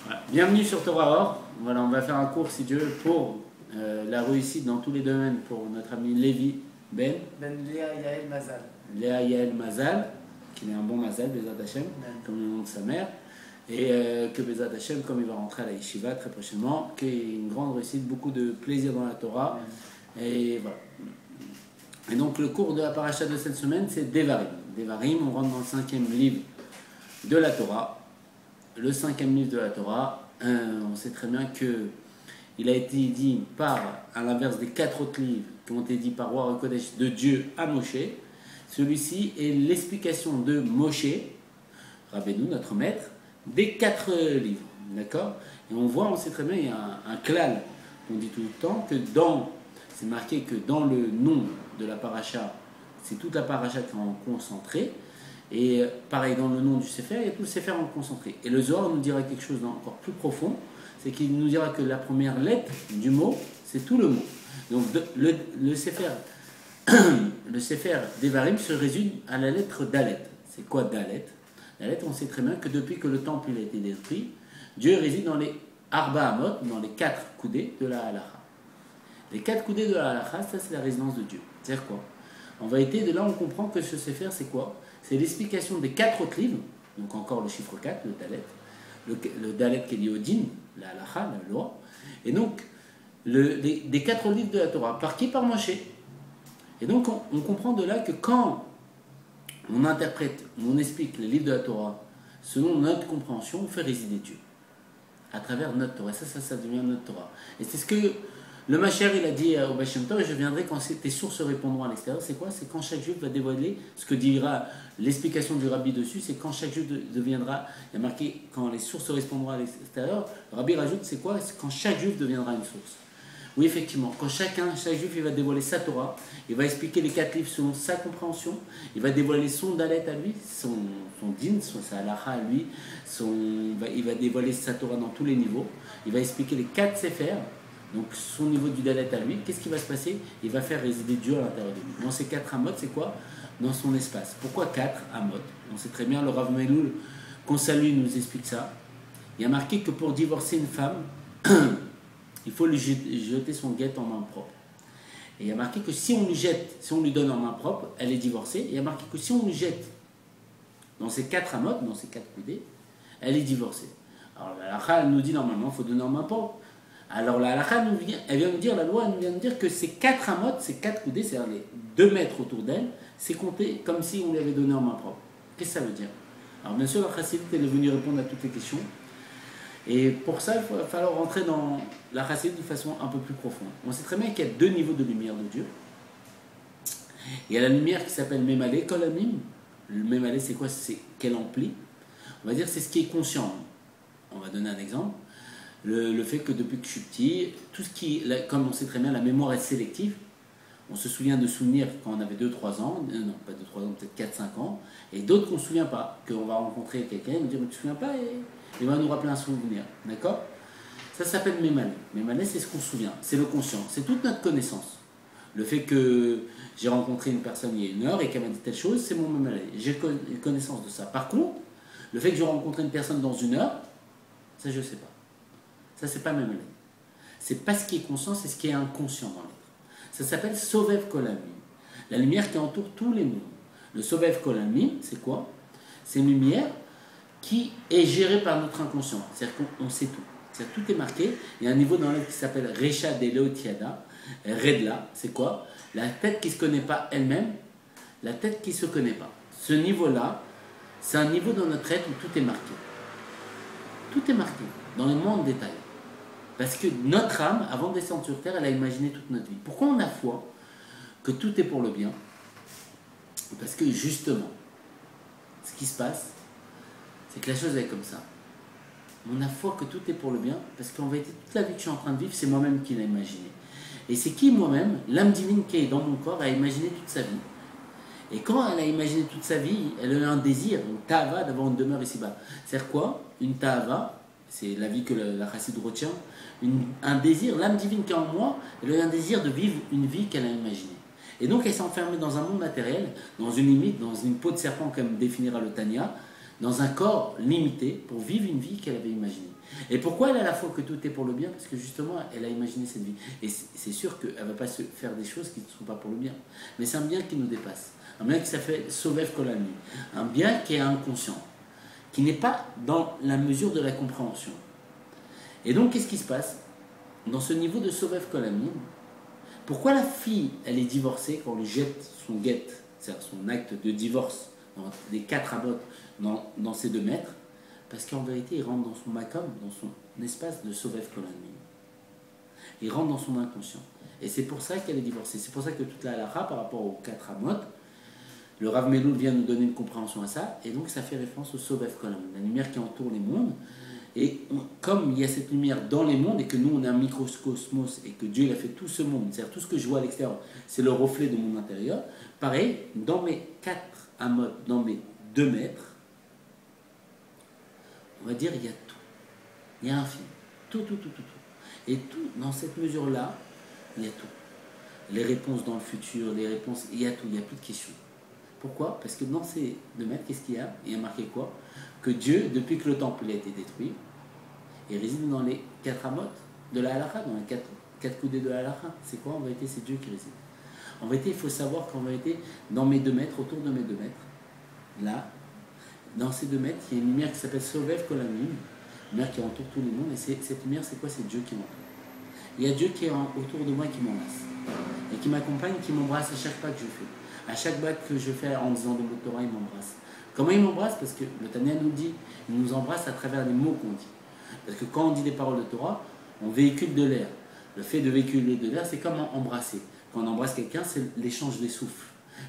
Voilà. Bienvenue sur Torah Or. Voilà, on va faire un cours, si Dieu veut, pour la réussite dans tous les domaines pour notre ami Lévi Ben Léa Yael Mazal. Léa Yael Mazal, qui est un bon Mazal, Bezat Hashem, comme le nom de sa mère, et que Bezat Hashem, comme il va rentrer à la Yeshiva très prochainement, qu'il y ait une grande réussite, beaucoup de plaisir dans la Torah. Et voilà. Et donc le cours de la paracha de cette semaine, c'est Devarim. Devarim, on rentre dans le 5e livre de la Torah. Le 5e livre de la Torah, on sait très bien que il a été dit à l'inverse des 4 autres livres qui ont été dits par Roi Kodesh de Dieu à Moshe. Celui-ci est l'explication de Moshe, Rabbeinu, notre maître, des 4 livres. D'accord? Et on sait très bien, il y a un klal, on dit tout le temps, que c'est marqué que dans le nom de la paracha, c'est toute la paracha qui est en concentré. Et pareil, dans le nom du Sefer, il y a tout le Sefer en concentré. Et le Zohar nous dira quelque chose d'encore plus profond, c'est qu'il nous dira que la première lettre du mot, c'est tout le mot. Donc le Sefer Devarim se résume à la lettre Dalet. C'est quoi Dalet? Dalet, on sait très bien que depuis que le temple a été détruit, Dieu réside dans les Arba Amot, dans les 4 coudées de la Halacha. Les 4 coudées de la Halacha, ça c'est la résidence de Dieu. C'est-à-dire quoi? En vérité, de là on comprend que ce Sefer, c'est quoi? C'est l'explication des 4 autres livres, donc encore le chiffre 4, le Dalet, le Dalet qui est lié au Din, la Halacha, la loi, et donc des 4 livres de la Torah, par qui? Par Moshe. Et donc on comprend de là que quand on interprète, on explique les livres de la Torah selon notre compréhension, on fait résider Dieu à travers notre Torah. Et ça devient notre Torah. Et c'est ce que le Mashiach, il a dit au Baal Shem Tov, et je viendrai quand tes sources répondront à l'extérieur. C'est quoi? C'est quand chaque juif va dévoiler ce que dira l'explication du rabbi dessus, c'est quand chaque juif deviendra, il y a marqué quand les sources répondront à l'extérieur. Le rabbi rajoute, c'est quoi? C'est quand chaque juif deviendra une source. Oui, effectivement, quand chaque juif il va dévoiler sa Torah, il va expliquer les 4 livres selon sa compréhension, il va dévoiler son dalet à lui, son din, sa halacha à lui, il va dévoiler sa Torah dans tous les niveaux, il va expliquer les 4 séphers, donc son niveau du dalet à lui. Qu'est-ce qui va se passer? Il va faire résider Dieu à l'intérieur de lui. Dans ces 4 amot, c'est quoi? Dans son espace. Pourquoi 4 amot? On sait très bien, le Rav Meloul, qu'on salue, nous explique ça. Il y a marqué que pour divorcer une femme, il faut lui jeter son guet en main propre. Et il y a marqué que si on lui donne en main propre, elle est divorcée. Et il y a marqué que si on lui jette dans ces 4 amot, dans ces 4 coudées, elle est divorcée. Alors la halakha, elle nous dit normalement qu'il faut donner en main propre. Alors la halakha, elle vient nous dire, la loi, elle vient nous dire que ces 4 amot, ces 4 coudées, c'est-à-dire les 2 mètres autour d'elle, c'est compté comme si on lui avait donné en main propre. Qu'est-ce que ça veut dire? Alors bien sûr, la chassidite, elle est venue répondre à toutes les questions. Et pour ça, il va falloir rentrer dans la chassidite de façon un peu plus profonde. On sait très bien qu'il y a 2 niveaux de lumière de Dieu. Il y a la lumière qui s'appelle Memalé, Kolamim. Le Memalé, c'est quoi? C'est qu'elle emplit. On va dire c'est ce qui est conscient. On va donner un exemple. Le fait que depuis que je suis petit, tout ce qui, comme on sait très bien, la mémoire est sélective. On se souvient de souvenirs quand on avait 2-3 ans, non, pas 2-3 ans, peut-être 4-5 ans, et d'autres qu'on ne se souvient pas, qu'on va rencontrer quelqu'un, il nous dit, mais tu ne te souviens pas, et il va nous rappeler un souvenir, d'accord? Ça s'appelle Mémané. Mémané, c'est ce qu'on se souvient, c'est le conscient, c'est toute notre connaissance. Le fait que j'ai rencontré une personne il y a 1 heure et qu'elle m'a dit telle chose, c'est mon Mémané, j'ai connaissance de ça. Par contre, le fait que j'ai rencontré une personne dans 1 heure, ça je ne sais pas. Ça, c'est pas Mémané. C'est pas ce qui est conscient, c'est ce qui est inconscient dans l'être. Ça s'appelle Sovev Kolamim, la lumière qui entoure tous les mondes. Le Sovev Kolamim, c'est quoi? C'est une lumière qui est gérée par notre inconscient. C'est-à-dire qu'on sait tout. C'est-à-dire tout est marqué. Il y a un niveau dans l'être qui s'appelle Recha Deleotiada. Redla, c'est quoi? La tête qui ne se connaît pas elle-même, la tête qui ne se connaît pas. Ce niveau-là, c'est un niveau dans notre être où tout est marqué. Tout est marqué, dans le monde détaillé. Parce que notre âme, avant de descendre sur terre, elle a imaginé toute notre vie. Pourquoi on a foi que tout est pour le bien? Parce que justement, ce qui se passe, c'est que la chose est comme ça. On a foi que tout est pour le bien, parce qu'en vérité, toute la vie que je suis en train de vivre, c'est moi-même qui l'ai imaginé. Et c'est qui moi-même? L'âme divine qui est dans mon corps a imaginé toute sa vie. Et quand elle a imaginé toute sa vie, elle a eu un désir, une ta'ava, d'avoir une demeure ici-bas. C'est-à-dire quoi? Une ta'ava, c'est la vie que la chassidut retient, un désir, l'âme divine qui est en moi, elle a eu un désir de vivre une vie qu'elle a imaginée. Et donc elle s'est enfermée dans un monde matériel, dans une limite, dans une peau de serpent comme définira le Tanya, dans un corps limité pour vivre une vie qu'elle avait imaginée. Et pourquoi elle a la foi que tout est pour le bien? Parce que justement, elle a imaginé cette vie. Et c'est sûr qu'elle ne va pas se faire des choses qui ne sont pas pour le bien. Mais c'est un bien qui nous dépasse. Un bien qui s'appelle Sovev Kolami. Un bien qui est inconscient. Qui n'est pas dans la mesure de la compréhension. Et donc, qu'est-ce qui se passe? Dans ce niveau de Sovev Kolami, pourquoi la fille, elle est divorcée quand on lui jette son guet, c'est-à-dire son acte de divorce, dans les 4 amotes, dans ces 2 mètres? Parce qu'en vérité, il rentre dans son makom, dans son espace de Sovev Kolami. Il rentre dans son inconscient. Et c'est pour ça qu'elle est divorcée. C'est pour ça que toute la halakha, par rapport aux 4 amotes, le Rav Meloul vient nous donner une compréhension à ça, et donc ça fait référence au Sovev Kolami, la lumière qui entoure les mondes. Et comme il y a cette lumière dans les mondes, et que nous on a un microcosmos, et que Dieu il a fait tout ce monde, c'est-à-dire tout ce que je vois à l'extérieur, c'est le reflet de mon intérieur, pareil, dans mes 4 amotes, dans mes 2 mètres, on va dire il y a tout. Il y a infini. Tout. Et tout, dans cette mesure-là, il y a tout. Les réponses dans le futur, les réponses, il y a tout, il n'y a plus de questions. Pourquoi? Parce que dans ces 2 mètres, qu'est-ce qu'il y a? Il y a marqué quoi? Que Dieu, depuis que le temple a été détruit, il réside dans les 4 amotes de la halakha, dans les 4 coudées de la halakha. C'est quoi? En vérité, c'est Dieu qui réside. En vérité, il faut savoir qu'en vérité, dans mes 2 mètres, autour de mes 2 mètres, là, dans ces 2 mètres, il y a une lumière qui s'appelle Sovev Kolamim, une lumière qui entoure tout le monde. Et cette lumière, c'est quoi? C'est Dieu qui m'entoure. Il y a Dieu qui est autour de moi, qui m'embrasse. Et qui m'accompagne, qui m'embrasse à chaque pas que je fais. À chaque pas que je fais en disant de mots de Torah, il m'embrasse. Comment il m'embrasse? Parce que le Tanya nous dit, il nous embrasse à travers les mots qu'on dit. Parce que quand on dit des paroles de Torah, on véhicule de l'air. Le fait de véhiculer de l'air, c'est comme embrasser. Quand on embrasse quelqu'un, c'est l'échange des souffles.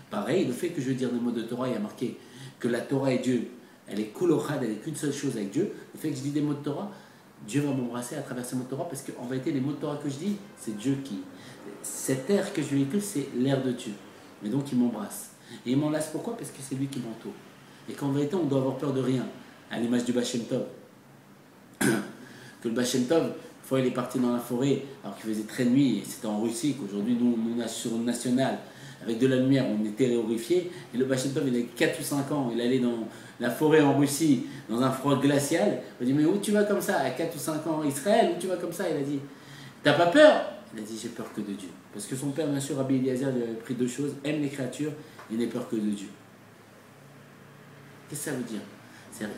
Pareil, le fait que je veux dire des mots de Torah, il y a marqué que la Torah est Dieu. Elle est kulochad, elle n'est qu'une seule chose avec Dieu. Le fait que je dis des mots de Torah, Dieu va m'embrasser à travers ces mots de Torah, parce qu'en vérité, les mots de Torah que je dis, c'est Dieu qui... Cet air que je véhicule, c'est l'air de Dieu. Mais donc, il m'embrasse. Et il m'enlace pourquoi? Parce que c'est lui qui m'entoure. Et qu'en vérité, on doit avoir peur de rien. À l'image du Baal Shem Tov. Que le Baal Shem Tov, une fois il est parti dans la forêt, alors qu'il faisait très nuit, et c'était en Russie, qu'aujourd'hui, nous, sur une nationale, avec de la lumière, on est terrorifiés. Et le Baal Shem Tov, il avait 4 ou 5 ans, il allait dans la forêt en Russie, dans un froid glacial. On dit, mais où tu vas comme ça? À 4 ou 5 ans, Israël, où tu vas comme ça? Il a dit, t'as pas peur? Il a dit, j'ai peur que de Dieu. Parce que son père, bien sûr, Rabbi Eliezer, lui avait pris 2 choses, aime les créatures et n'ait peur que de Dieu. Qu'est-ce que ça veut dire?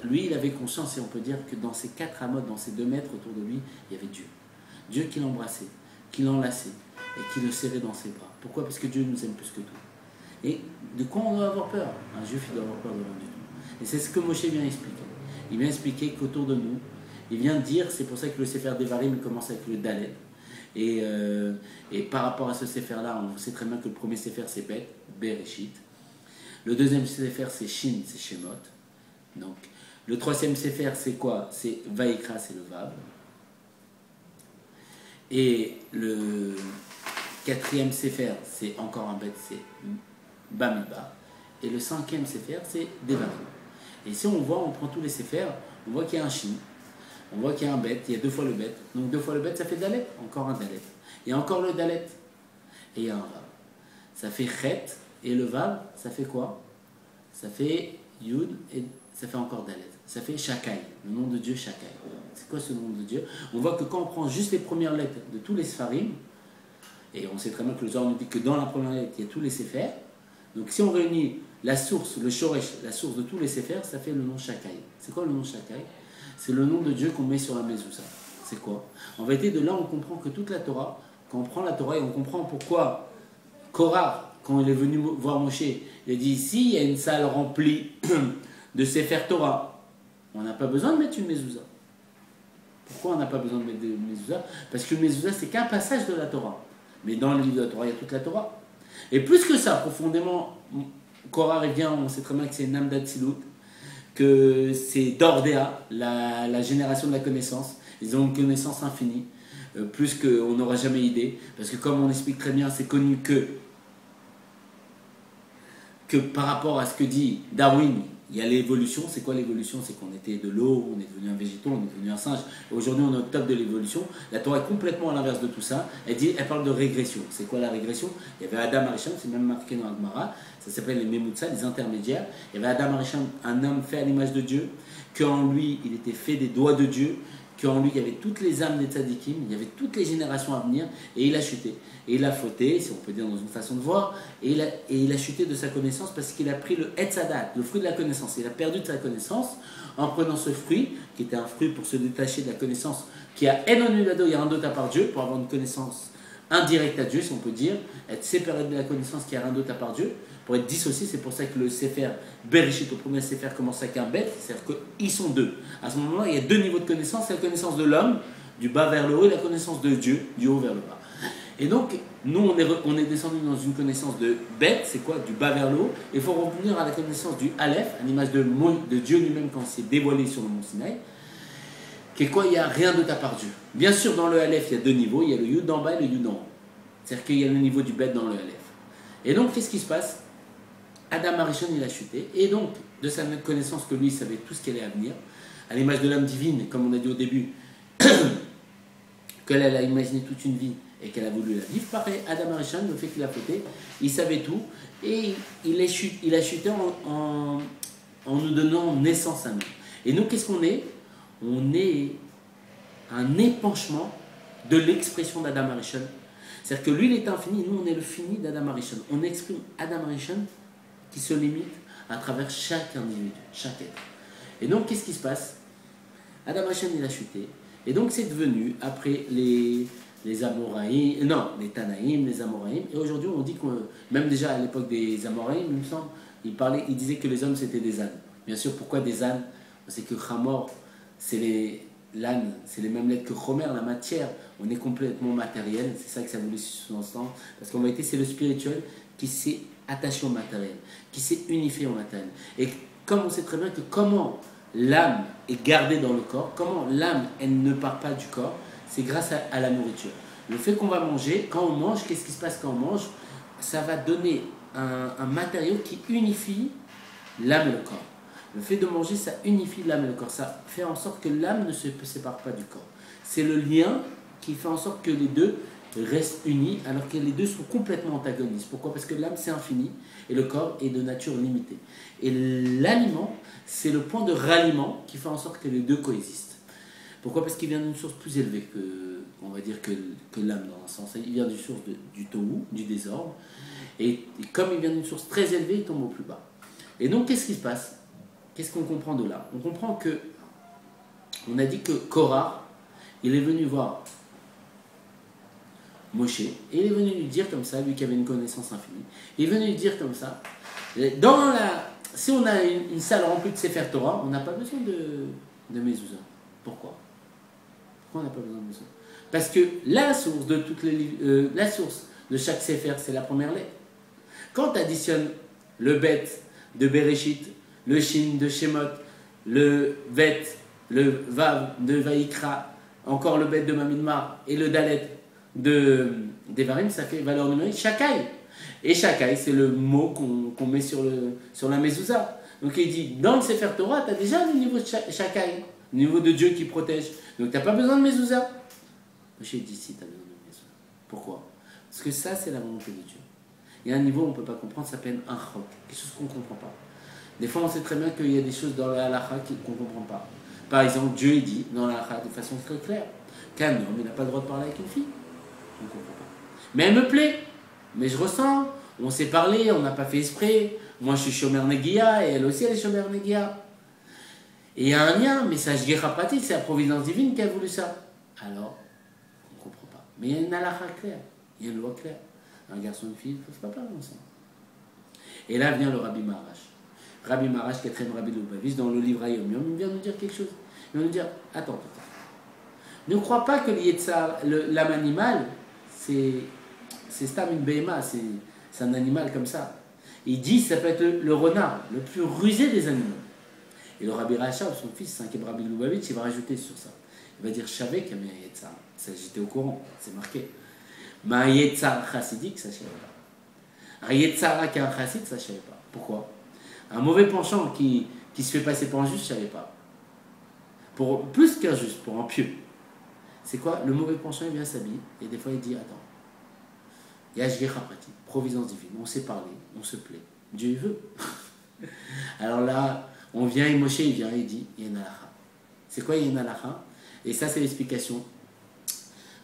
Lui, il avait conscience, et on peut dire que dans ces 4 amotes, dans ces 2 mètres autour de lui, il y avait Dieu. Dieu qui l'embrassait, qui l'enlaçait et qui le serrait dans ses bras. Pourquoi? Parce que Dieu nous aime plus que tout. Et de quoi on doit avoir peur? Un juif, il doit avoir peur de rien du tout. Et c'est ce que Moshe vient expliquer. Il vient expliquer qu'autour de nous, il vient dire, c'est pour ça que le Sefer Devarim commence avec le Dalet. Et par rapport à ce Sefer-là, on sait très bien que le premier Sefer, c'est Bet, Bereshit. Le deuxième Sefer, c'est Shin, c'est Shemot. Donc, le 3e Sefer, c'est quoi? C'est Vaïkra, c'est le Vav. Et le 4e Sefer, c'est encore un Bet, c'est Bamidbar. Et le 5e Sefer, c'est Devarim. Et si on voit, on prend tous les Sefers, on voit qu'il y a un Shin, on voit qu'il y a un Bet, il y a 2 fois le Bet. Donc 2 fois le Bet, ça fait Dalet, encore un Dalet. Et encore le Dalet. Et il y a un Vav. Ça fait Chet, et le Vav, ça fait quoi? Ça fait Yud, et ça fait encore Dalet. Ça fait Shakai, le nom de Dieu Shakai. C'est quoi ce nom de Dieu? On voit que quand on prend juste les premières lettres de tous les Sfarim, et on sait très bien que le Zohar nous dit que dans la première lettre, il y a tous les Sefers. Donc si on réunit la source, le Shoresh, la source de tous les Sefers, ça fait le nom Shakai. C'est quoi le nom Shakai? C'est le nom de Dieu qu'on met sur la mezouza. C'est quoi? En vérité, de là, on comprend que toute la Torah, quand on prend la Torah et on comprend pourquoi Korah, quand il est venu voir Moshe, il a dit, ici, il y a une salle remplie de Sefer Torah. On n'a pas besoin de mettre une mezouza. Pourquoi on n'a pas besoin de mettre une mezouza? Parce que le mezouza, c'est qu'un passage de la Torah. Mais dans le livre de la Torah, il y a toute la Torah. Et plus que ça, profondément, Korah revient, on sait très bien que c'est Namdat Silut, que c'est Dordéa, la génération de la connaissance. Ils ont une connaissance infinie, plus qu'on n'aura jamais idée. Parce que comme on explique très bien, c'est connu que par rapport à ce que dit Darwin, il y a l'évolution. C'est quoi l'évolution? C'est qu'on était de l'eau, on est devenu un végétal, on est devenu un singe. Et aujourd'hui, on est au top de l'évolution. La Torah est complètement à l'inverse de tout ça. Elle parle de régression. C'est quoi la régression? Il y avait Adam Arishon, c'est même marqué dans Agmara. Ça s'appelle les Memutsa, les intermédiaires. Il y avait Adam Arishon, un homme fait à l'image de Dieu, qu'en lui, il était fait des doigts de Dieu, qu'en lui, il y avait toutes les âmes des tzadikim, il y avait toutes les générations à venir, et il a chuté. Et il a fauté, si on peut dire dans une façon de voir, et il a chuté de sa connaissance parce qu'il a pris le Etzadat, le fruit de la connaissance. Il a perdu de sa connaissance en prenant ce fruit, qui était un fruit pour se détacher de la connaissance, qui a Enonulado, il y a un d'autre à part Dieu, pour avoir une connaissance indirecte à Dieu, si on peut dire, être séparé de la connaissance qui a rien d'autre à part Dieu, pour être dissocié. C'est pour ça que le Sefer Bereshit, au premier Sefer, commence avec un bet, c'est-à-dire qu'ils sont deux. À ce moment-là, il y a deux niveaux de connaissance, la connaissance de l'homme, du bas vers le haut, et la connaissance de Dieu, du haut vers le bas. Et donc, nous, on est descendu dans une connaissance de bête, c'est quoi? Du bas vers le haut. Il faut revenir à la connaissance du Aleph, à l'image de Dieu lui-même quand il s'est dévoilé sur le mont Sinaï. Qui est quoi? Il n'y a rien d'autre à part Dieu. Bien sûr, dans le Aleph, il y a deux niveaux. Il y a le Yud d'en bas et le Yud d'en haut. C'est-à-dire qu'il y a le niveau du bête dans le Aleph. Et donc, qu'est-ce qui se passe? Adam Arishon, il a chuté. Et donc, de sa connaissance que lui, il savait tout ce qui allait à venir, à l'image de l'âme divine, comme on a dit au début, qu'elle a imaginé toute une vie et qu'elle a voulu la vivre. Pareil, Adam Arishon, le fait qu'il a fauté, il savait tout et il a chuté en nous donnant naissance à nous. Et nous, qu'est-ce qu'on est? On est un épanchement de l'expression d'Adam Arishon. C'est-à-dire que lui, il est infini, nous, on est le fini d'Adam Arishon. On exprime Adam Arishon qui se limite à travers chaque individu, chaque être. Et donc, qu'est-ce qui se passe? Adam Arishon, il a chuté. Et donc, c'est devenu, après les Amoraïm, non, les Tanaïm, les Amoraïm. Et aujourd'hui, on dit que, même déjà à l'époque des Amoraïm, il me semble, il disait que les hommes, c'était des ânes. Bien sûr, pourquoi des ânes? C'est que Chamor, c'est l'âne, c'est les mêmes lettres que Chomer, la matière. On est complètement matériel, c'est ça que ça voulait sous-entendre. Parce qu'en vérité, c'est le spirituel qui s'est attaché au matériel, qui s'est unifié au matériel. Et comme on sait très bien que comment l'âme est gardée dans le corps, comment l'âme, elle ne part pas du corps, c'est grâce à la nourriture. Le fait qu'on va manger, quand on mange, qu'est-ce qui se passe quand on mange? Ça va donner un matériau qui unifie l'âme et le corps. Le fait de manger, ça unifie l'âme et le corps. Ça fait en sorte que l'âme ne se sépare pas du corps. C'est le lien qui fait en sorte que les deux restent unis, alors que les deux sont complètement antagonistes. Pourquoi? Parce que l'âme, c'est infini, et le corps est de nature limitée. Et l'aliment, c'est le point de ralliement qui fait en sorte que les deux coexistent. Pourquoi? Parce qu'il vient d'une source plus élevée on va dire que l'âme, dans un sens. Il vient d'une source du tohu, du désordre. Et comme il vient d'une source très élevée, il tombe au plus bas. Et donc, qu'est-ce qui se passe? Qu'est-ce qu'on comprend de là? On comprend que, on a dit que Korah, il est venu voir Moshe, et il est venu lui dire comme ça, lui qui avait une connaissance infinie, il est venu lui dire comme ça, si on a une salle remplie de Sefer Torah, on n'a pas besoin de mezouza. Pourquoi? Pourquoi on n'a pas besoin de mezouza? Parce que la source de la source de chaque Sefer, c'est la première lettre. Quand tu additionnes le Bet de Bereshit, le Shin de Shemot, le Vet, le Vav de Vaikra, encore le Bet de Mamidmar et le Dalet de Devarim, ça fait valeur numérique Shakai. Et Shakai, c'est le mot qu'on met sur la mezouza. Donc il dit, dans le Sefer Torah, tu as déjà le niveau de Shakai, le niveau de Dieu qui protège. Donc tu n'as pas besoin de mezouza. J'ai dit si, tu as besoin de mezouza. Pourquoi? Parce que ça, c'est la volonté de Dieu. Il y a un niveau où on ne peut pas comprendre, ça s'appelle un chok, quelque chose qu'on ne comprend pas. Des fois, on sait très bien qu'il y a des choses dans la halakha qu'on ne comprend pas. Par exemple, Dieu il dit dans la halakha de façon très claire qu'un homme, il n'a pas le droit de parler avec une fille. On ne comprend pas. Mais elle me plaît, mais je ressens, on s'est parlé, on n'a pas fait exprès. Moi, je suis Shomer Negia et elle aussi, elle est Shomer Negia. Et il y a un lien, mais ça, je pratique, c'est la providence divine qui a voulu ça. Alors, on ne comprend pas. Mais il y a une halakha claire, il y a une loi claire. Un garçon et une fille ne peuvent pas parler ensemble. Et là vient le Rabbi Maharash. Rabbi Maharash, quatrième Rabbi de Lubavitch, dans le livre Ayom Yom, il vient nous dire quelque chose. Il vient nous dire, attends. Ne crois pas que l'âme animale, c'est Stam une Behema, c'est un animal comme ça. Il dit, ça peut être le renard, le plus rusé des animaux. Et le Rabbi Rachab, son fils, cinquième Rabbi de Lubavitch, il va rajouter sur ça. Il va dire, Shavek, ça, j'étais au courant, c'est marqué. Ma Yetzar chassidique, ça ne savait pas. Un Yetzara qui est un chassid, ça ne savait pas. Pourquoi? Un mauvais penchant qui qui se fait passer pour un juste, je ne savais pas. Pour plus qu'un juste, pour un pieux. C'est quoi? Le mauvais penchant, il vient s'habiller et des fois il dit attends, il y a Shgecha pratique, providence divine, on s'est parlé, on se plaît. Dieu il veut. Alors là, on vient et Moshe il vient et il dit il y a une halakha. C'est quoi il y a une halakha? Et ça c'est l'explication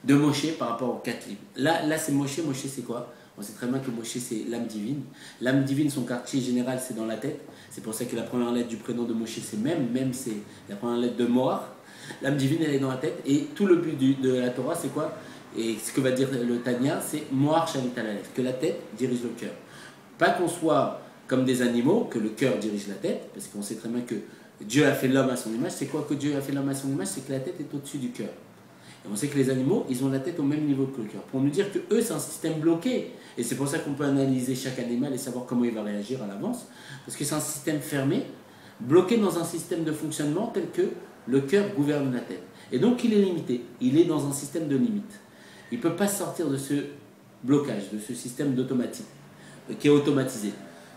de Moshe par rapport aux 4 livres. Là c'est Moshe. Moshe c'est quoi? On sait très bien que Moshe c'est l'âme divine. L'âme divine, son quartier général c'est dans la tête. C'est pour ça que la première lettre du prénom de Moshe c'est même c'est la première lettre de Moar. L'âme divine elle est dans la tête et tout le but de la Torah c'est quoi? Et ce que va dire le Tanya c'est Moar Shalit Alalef, que la tête dirige le cœur. Pas qu'on soit comme des animaux, que le cœur dirige la tête, parce qu'on sait très bien que Dieu a fait l'homme à son image. C'est quoi que Dieu a fait l'homme à son image? C'est que la tête est au-dessus du cœur. Et on sait que les animaux, ils ont la tête au même niveau que le cœur. Pour nous dire que eux, c'est un système bloqué. Et c'est pour ça qu'on peut analyser chaque animal et savoir comment il va réagir à l'avance. Parce que c'est un système fermé, bloqué dans un système de fonctionnement tel que le cœur gouverne la tête. Et donc il est limité. Il est dans un système de limite. Il ne peut pas sortir de ce blocage, de ce système d'automatique, qui est automatisé.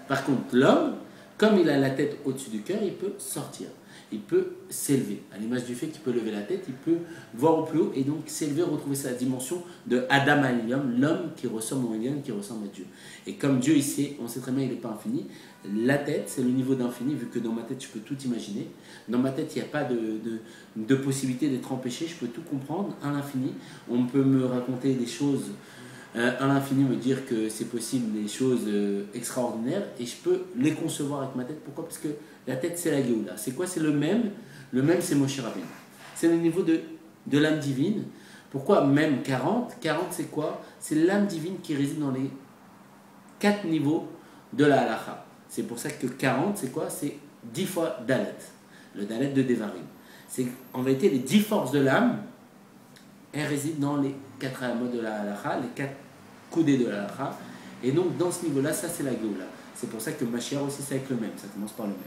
Par contre, l'homme, comme il a la tête au-dessus du cœur, il peut sortir. Il peut s'élever. À l'image du fait qu'il peut lever la tête, il peut voir au plus haut et donc s'élever, retrouver sa dimension de Adam à Eliam, l'homme qui ressemble au Eliam, qui ressemble à Dieu. Et comme Dieu, on sait très bien qu'il n'est pas infini, la tête, c'est le niveau d'infini, vu que dans ma tête, je peux tout imaginer. Dans ma tête, il n'y a pas de possibilité d'être empêché, je peux tout comprendre à l'infini. On peut me raconter des choses à l'infini, me dire que c'est possible, des choses extraordinaires, et je peux les concevoir avec ma tête. Pourquoi? Parce que la tête, c'est la Géoula. C'est quoi? C'est le même. Le même, c'est Moshe Rabbeinu. C'est le niveau de l'âme divine. Pourquoi même 40? 40, c'est quoi? C'est l'âme divine qui réside dans les 4 niveaux de la halakha. C'est pour ça que 40, c'est quoi? C'est 10 fois Dalet. Le Dalet de Devarim. C'est en vérité les 10 forces de l'âme, elles résident dans les 4 amot de la halakha, les 4 coudées de la halakha. Et donc, dans ce niveau-là, ça, c'est la Géoula. C'est pour ça que Mashiach aussi, c'est avec le même. Ça commence par le même.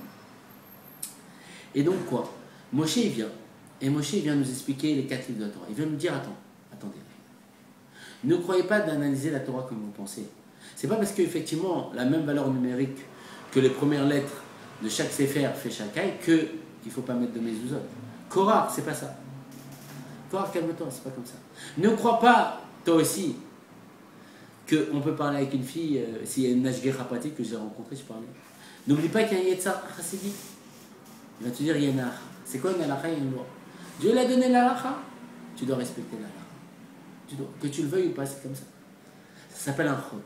Et donc quoi? Moshe il vient, et Moshe il vient nous expliquer les 4 livres de la Torah. Il vient nous dire attendez, ne croyez pas d'analyser la Torah comme vous pensez. C'est pas parce qu'effectivement la même valeur numérique que les premières lettres de chaque Sefer fait Shakai qu'il ne faut pas mettre de mezuzot. Korah, c'est pas ça. Korah, calme-toi, c'est pas comme ça. Ne crois pas, toi aussi, qu'on peut parler avec une fille, s'il y a une Nashger Rapati que j'ai rencontrée, je parlais. N'oublie pas qu'il y a un Yetzar Chassidik. Il va te dire, il y a une halakha. C'est quoi une halakha? Il y a une loi. Dieu l'a donné l'halakha. Tu dois respecter l'halakha. Que tu le veuilles ou pas, c'est comme ça. Ça s'appelle un chok.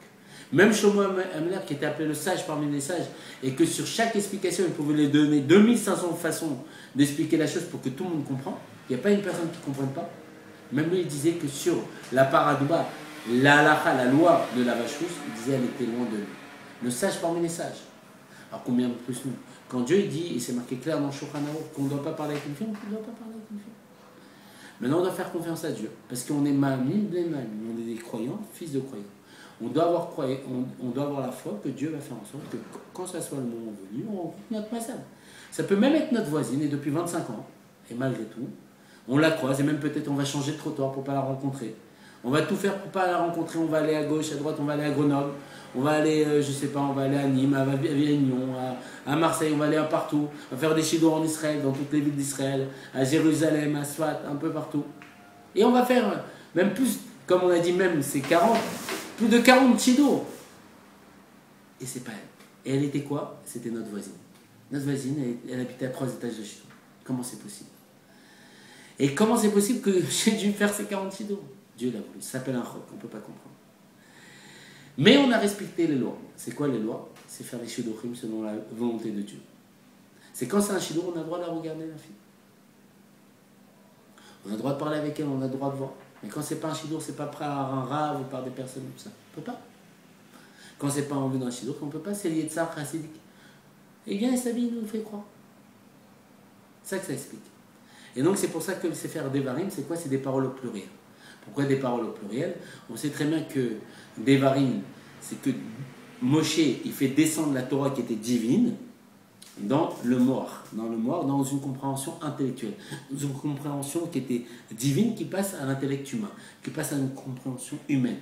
Même Shlomo Amler, qui était appelé le sage parmi les sages, et que sur chaque explication, il pouvait lui donner 2500 façons d'expliquer la chose pour que tout le monde comprenne. Il n'y a pas une personne qui ne comprenne pas. Même lui, il disait que sur la paradouba, la halakha, la loi de la vache rousse, il disait elle était loin de lui. Le sage parmi les sages. Alors combien de plus nous? Quand Dieu dit, et c'est marqué clair dans Shulchan Aruch, qu'on ne doit pas parler avec une fille, on ne doit pas parler avec une fille. Maintenant, on doit faire confiance à Dieu, parce qu'on est mamim, on est des croyants, fils de croyants. On doit avoir la foi que Dieu va faire en sorte que quand ça soit le moment venu, on rencontre notre massal. Ça peut même être notre voisine, et depuis 25 ans, et malgré tout, on la croise, et même peut-être on va changer de trottoir pour ne pas la rencontrer. On va tout faire pour ne pas la rencontrer, on va aller à gauche, à droite, on va aller à Grenoble, on va aller, je sais pas, on va aller à Nîmes, à Avignon, à Marseille, on va aller partout, on va faire des shidours en Israël, dans toutes les villes d'Israël, à Jérusalem, à Sfat, un peu partout. Et on va faire, même plus, comme on a dit même, c'est 40, plus de 40 shidours. Et c'est pas elle. Et elle était quoi? C'était notre voisine. Notre voisine, elle habitait à 3 étages de chez nous. Comment c'est possible? Et comment c'est possible que j'ai dû faire ces 40 shidours? Dieu l'a voulu. Ça s'appelle un chok, on ne peut pas comprendre. Mais on a respecté les lois. C'est quoi les lois? C'est faire les shidurim selon la volonté de Dieu. C'est quand c'est un shidur, on a le droit de la regarder, la fille. On a le droit de parler avec elle, on a le droit de voir. Mais quand c'est pas un shidur, c'est pas par un rave ou par des personnes comme ça. On ne peut pas. Quand c'est pas en vue d'un shidur, on ne peut pas. C'est lié de ça, chassidique. Et bien, il s'habille, il nous fait croire. C'est ça que ça explique. Et donc, c'est pour ça que c'est faire des varim, c'est quoi? C'est des paroles au pluriel. Pourquoi des paroles au pluriel? On sait très bien que Devarim, c'est que Moshe, il fait descendre la Torah qui était divine dans le Moar, dans une compréhension intellectuelle, dans une compréhension qui était divine, qui passe à l'intellect humain, qui passe à une compréhension humaine.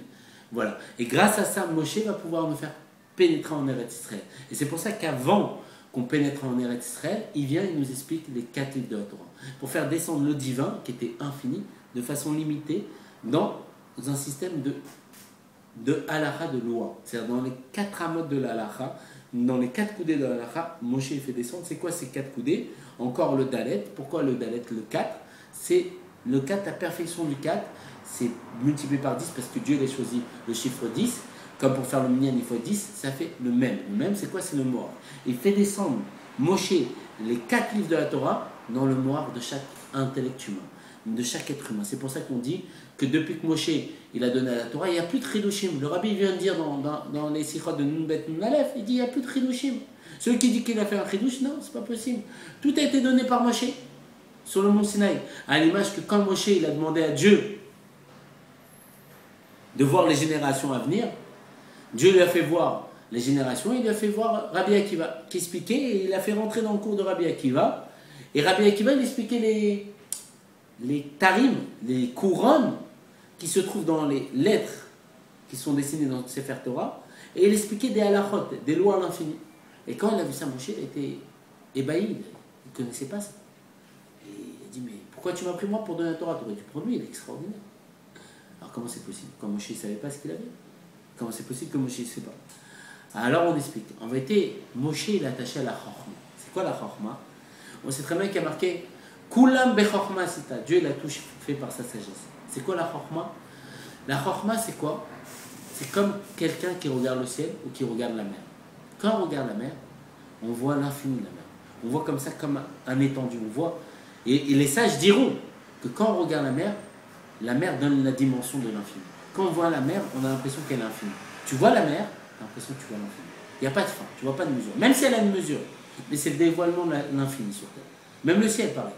Voilà. Et grâce à ça, Moshe va pouvoir nous faire pénétrer en Eretz Israël. Et c'est pour ça qu'avant qu'on pénètre en Eretz Israël, il vient, il nous explique les 4 livres de la Torah. Pour faire descendre le divin, qui était infini, de façon limitée, dans un système de halakha, de loi. C'est-à-dire dans les 4 amotes de la halakha, dans les 4 coudées de la halakha, Moshe il fait descendre. C'est quoi ces 4 coudées? Encore le dalet. Pourquoi le dalet, le 4? C'est le 4, la perfection du 4, c'est multiplié par 10 parce que Dieu a choisi le chiffre 10. Comme pour faire le minyan, il faut 10, ça fait le même. Le même, c'est quoi? C'est le moire. Il fait descendre Moshe les 4 livres de la Torah dans le moire de chaque intellect humain, de chaque être humain. C'est pour ça qu'on dit que depuis que Moshe il a donné à la Torah, il n'y a plus de Chidushim. Le rabbi vient de dire dans les sikhot de Nun Bet Nun Aleph, il dit il n'y a plus de Chidushim. Celui qui dit qu'il a fait un Chidush, non, c'est pas possible. Tout a été donné par Moshe sur le mont Sinaï. À l'image que quand Moshe il a demandé à Dieu de voir les générations à venir, Dieu lui a fait voir les générations, il lui a fait voir Rabbi Akiva, qui expliquait, et il l'a fait rentrer dans le cours de Rabbi Akiva. Et Rabbi Akiva, il expliquait les tarim, les couronnes qui se trouvent dans les lettres qui sont dessinées dans Sefer Torah, et il expliquait des halachot, des lois à l'infini. Et quand il a vu ça, Moshe, il était ébahi, il ne connaissait pas ça. Et il a dit, mais pourquoi tu m'as pris moi pour donner la Torah? Tu aurais dû prendre lui, il est extraordinaire. Alors comment c'est possible? Quand Moshe ne savait pas ce qu'il avait? Comment c'est possible que Moshe ne sait pas? Alors on explique. En vérité, Moshe il est attaché à la chorma. C'est quoi la chorma? On sait très bien qu'il y a marqué Kulam bechorma sita. Dieu il a tout fait par sa sagesse. C'est quoi la chorma? La chorma c'est quoi? C'est comme quelqu'un qui regarde le ciel ou qui regarde la mer. Quand on regarde la mer, on voit l'infini de la mer. On voit comme ça, comme un étendu. On voit. Et les sages diront que quand on regarde la mer donne la dimension de l'infini. Quand on voit la mer, on a l'impression qu'elle est infinie. Tu vois la mer, tu as l'impression que tu vois l'infini. Il n'y a pas de fin, tu ne vois pas de mesure. Même si elle a une mesure, mais c'est le dévoilement de l'infini sur Terre. Même le ciel, pareil.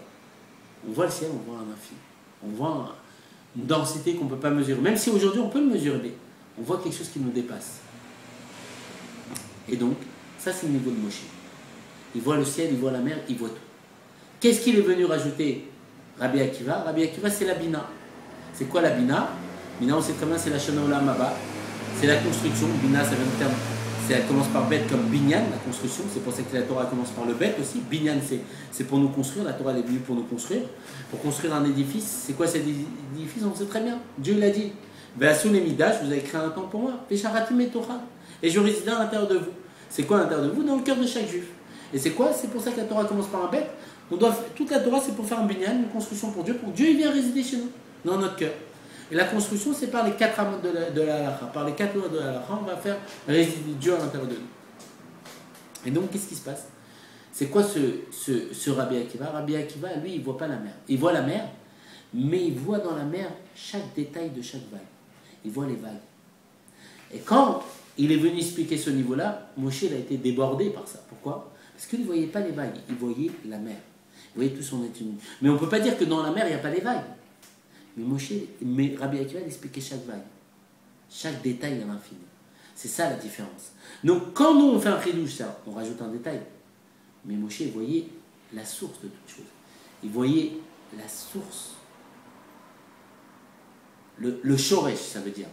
On voit le ciel, on voit un infini. On voit une densité qu'on ne peut pas mesurer. Même si aujourd'hui on peut le mesurer, mais on voit quelque chose qui nous dépasse. Et donc, ça c'est le niveau de Moshe. Il voit le ciel, il voit la mer, il voit tout. Qu'est-ce qu'il est venu rajouter Rabbi Akiva? Rabbi Akiva, c'est la Bina. C'est quoi la Bina? Bina, on sait très bien, c'est la Shana Olam Haba. C'est la construction. Bina, ça vient du terme. Elle commence par Bet comme Binyan, la construction. C'est pour ça que la Torah commence par le Bet aussi. Binyan, c'est pour nous construire. La Torah est venue pour nous construire. Pour construire un édifice. C'est quoi cet édifice? On sait très bien. Dieu l'a dit. Ve'asu lemidash, vous avez créé un temple pour moi. Ve'sharatim et Torah. Et je résidais à l'intérieur de vous. C'est quoi à l'intérieur de vous? Dans le cœur de chaque juif. Et c'est quoi? C'est pour ça que la Torah commence par un Bet. Toute la Torah, c'est pour faire un Binyan, une construction pour Dieu. Pour que Dieu il vient résider chez nous, dans notre cœur. Et la construction, c'est par les 4 amotes de la halakha. Par les 4 lois de la halakha, on va faire résider Dieu à l'intérieur de nous. Et donc, qu'est-ce qui se passe? C'est quoi ce Rabbi Akiva? Rabbi Akiva, lui, il ne voit pas la mer. Il voit la mer, mais il voit dans la mer chaque détail de chaque vague. Il voit les vagues. Et quand il est venu expliquer ce niveau-là, Moshe il a été débordé par ça. Pourquoi? Parce qu'il ne voyait pas les vagues, il voyait la mer. Il voyait tout son étendue. Mais on ne peut pas dire que dans la mer, il n'y a pas les vagues. Mais Rabbi Akiva expliquait chaque vague, chaque détail à l'infini. C'est ça la différence. Donc quand nous on fait un chidouche, ça, on rajoute un détail. Mais Moshe voyait la source de toute chose. Il voyait la source, le shoresh, ça veut dire,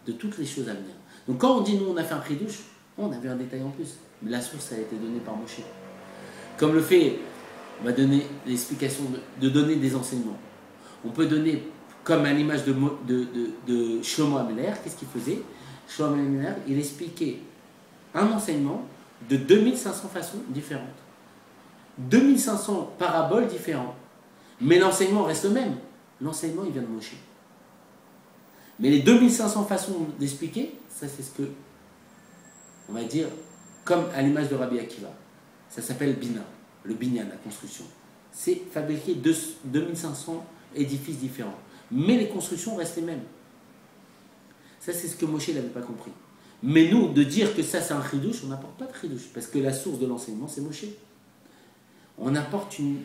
de toutes les choses à venir. Donc quand on dit nous on a fait un chidouche, on avait un détail en plus. Mais la source a été donnée par Moshe. Comme le fait, on va donner l'explication de donner des enseignements. On peut donner, comme à l'image de Shlomo Ameler, qu'est-ce qu'il faisait? Shlomo Ameler, il expliquait un enseignement de 2500 façons différentes. 2500 paraboles différentes. Mais l'enseignement reste le même. L'enseignement, il vient de Moshe. Mais les 2500 façons d'expliquer, ça c'est ce que, on va dire, comme à l'image de Rabbi Akiva. Ça s'appelle Bina, le Binyan, la construction. C'est fabriquer 2500 édifices différents. Mais les constructions restent les mêmes. Ça, c'est ce que Moshe n'avait pas compris. Mais nous, de dire que ça, c'est un chidouche, on n'apporte pas de chidouche, parce que la source de l'enseignement, c'est Moshe. On apporte une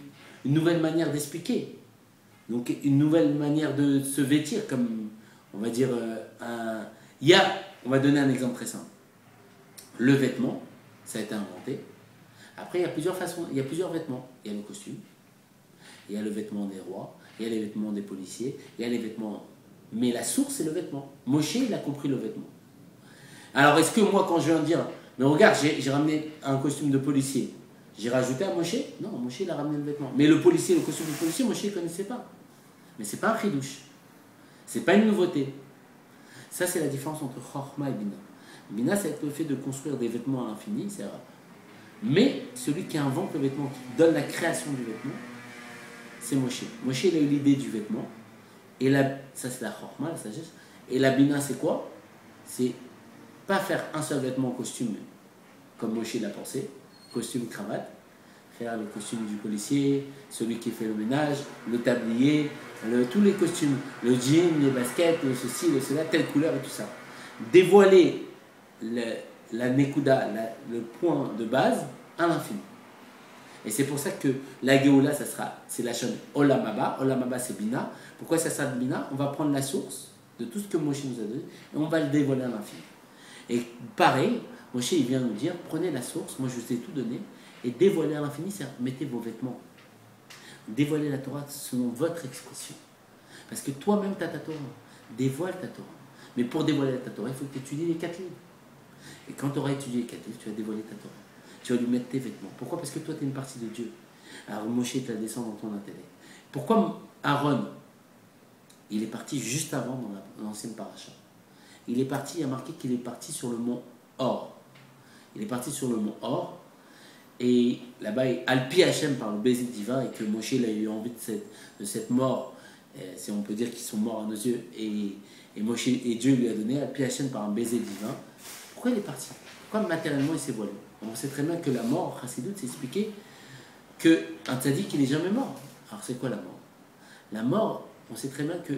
nouvelle manière d'expliquer. Donc, une nouvelle manière de se vêtir, comme, on va dire, on va donner un exemple très simple. Le vêtement, ça a été inventé. Après, il y a plusieurs façons, il y a plusieurs vêtements. Il y a le costume, il y a le vêtement des rois, il y a les vêtements des policiers, il y a les vêtements... Mais la source, c'est le vêtement. Moshe, il a compris le vêtement. Alors, est-ce que moi, quand je viens de dire, mais regarde, j'ai ramené un costume de policier, J'ai rajouté à Moshe? Non, Moshe il a ramené le vêtement. Mais le policier, le costume du policier, Moshe ne connaissait pas. Mais c'est pas un chidouche. C'est pas une nouveauté. Ça, c'est la différence entre Chorma et Bina. Bina, c'est le fait de construire des vêtements à l'infini, c'est vrai. Mais celui qui invente le vêtement, qui donne la création du vêtement, c'est Moshe. Moshe, il a eu l'idée du vêtement. Et ça, c'est la Chorma, la sagesse. Et la Bina, c'est quoi? C'est pas faire un seul vêtement costume, comme Moshe l'a pensé, costume, cravate, faire le costume du policier, celui qui fait le ménage, le tablier, tous les costumes, le jean, les baskets, le ceci, le cela, telle couleur et tout ça. Dévoiler la nekuda, le point de base, à l'infini. Et c'est pour ça que la Géoula, c'est la chaîne Olamaba. Olamaba, c'est Bina. Pourquoi ça s'appelle Bina? On va prendre la source de tout ce que Moshe nous a donné et on va le dévoiler à l'infini. Et pareil, Moshe, il vient nous dire, prenez la source, moi je vous ai tout donné, et dévoilez à l'infini, c'est mettez vos vêtements. Dévoilez la Torah selon votre expression. Parce que toi-même, tu as ta Torah. Dévoile ta Torah. Mais pour dévoiler ta Torah, il faut que tu étudies les 4 livres. Et quand tu auras étudié les 4 livres, tu vas dévoiler ta Torah. Tu vas lui mettre tes vêtements. Pourquoi? Parce que toi, tu es une partie de Dieu. Alors Moshe te la descend dans ton intellect. Pourquoi Aaron, il est parti juste avant dans l'ancienne paracha? Il est parti, il a marqué qu'il est parti sur le mont Or. Il est parti sur le mont Or. Et là-bas, Alpi Hachem par le baiser divin, et que Moshe il a eu envie de cette mort, si on peut dire qu'ils sont morts à nos yeux, et Moshe et Dieu lui a donné Alpi Hachem par un baiser divin. Pourquoi il est parti? Pourquoi matériellement il s'est voilé? On sait très bien que la mort, Chassidut, c'est expliqué qu'un tzaddik, il n'est jamais mort. Alors c'est quoi la mort? La mort, on sait très bien que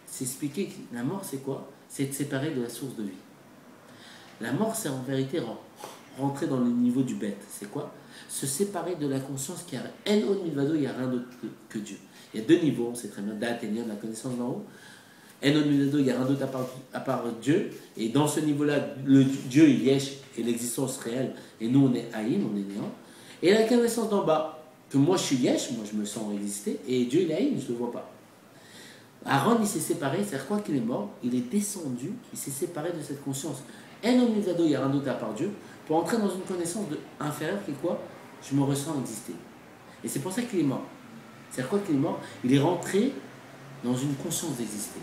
c'est expliqué que la mort c'est quoi? C'est être séparé de la source de vie. La mort, c'est en vérité rentrer dans le niveau du bête. C'est quoi? Se séparer de la conscience qui a En Od Milvado, il n'y a rien d'autre que Dieu. Il y a 2 niveaux, on sait très bien, Da'at et Nion, la connaissance d'en haut. En Od Milvado, il n'y a rien d'autre à part Dieu. Et dans ce niveau-là, le Dieu, il Yesh, et l'existence réelle. Et nous, on est Haïm, on est néant. Et la connaissance d'en bas, que moi je suis Yesh, moi je me sens exister, et Dieu, il est Haïm, je ne le vois pas. Aaron, il s'est séparé, c'est-à-dire quoi qu'il est mort, il est descendu, il s'est séparé de cette conscience. En Od Milvado, il n'y a rien d'autre à part Dieu, pour entrer dans une connaissance inférieure qui est quoi? Je me ressens exister. Et c'est pour ça qu'il est mort. C'est-à-dire quoi qu'il est mort? Il est rentré dans une conscience d'exister.